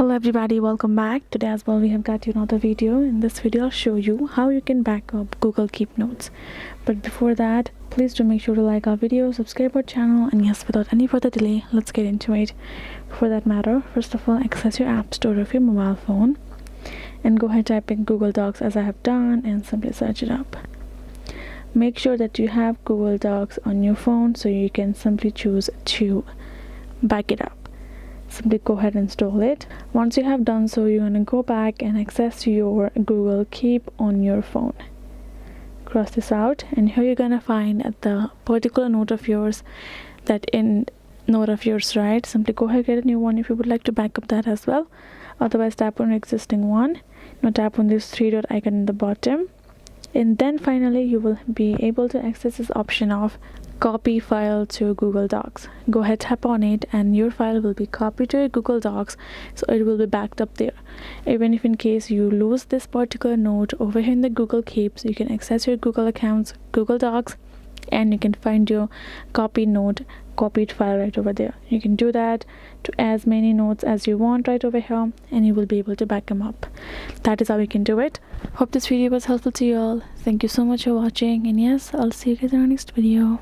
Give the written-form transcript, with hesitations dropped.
Hello everybody, welcome back. Today as well we have got you another video. In this video I'll show you how you can back up Google Keep Notes. But before that, please do make sure to like our video, subscribe our channel, and yes, without any further delay, let's get into it. For that matter, first of all, access your app store of your mobile phone and go ahead, type in Google Docs as I have done and simply search it up. Make sure that you have Google Docs on your phone so you can simply choose to back it up. Simply go ahead and install it. Once you have done so, you're going to go back and access your Google Keep on your phone. Cross this out, and here you're going to find the particular note of yours, right? Simply go ahead, get a new one if you would like to back up that as well. Otherwise, tap on your existing one. Now tap on this three dot icon in the bottom, and then finally you will be able to access this option of copy file to Google Docs. Go ahead, tap on it, and your file will be copied to your Google Docs, so it will be backed up there. Even if in case you lose this particular note over here in the Google Keep, so you can access your Google accounts, Google Docs, and you can find your copied file right over there. You can do that to as many notes as you want right over here, and you will be able to back them up. That is how you can do it. Hope this video was helpful to you all. Thank you so much for watching, and yes, I'll see you guys in our next video.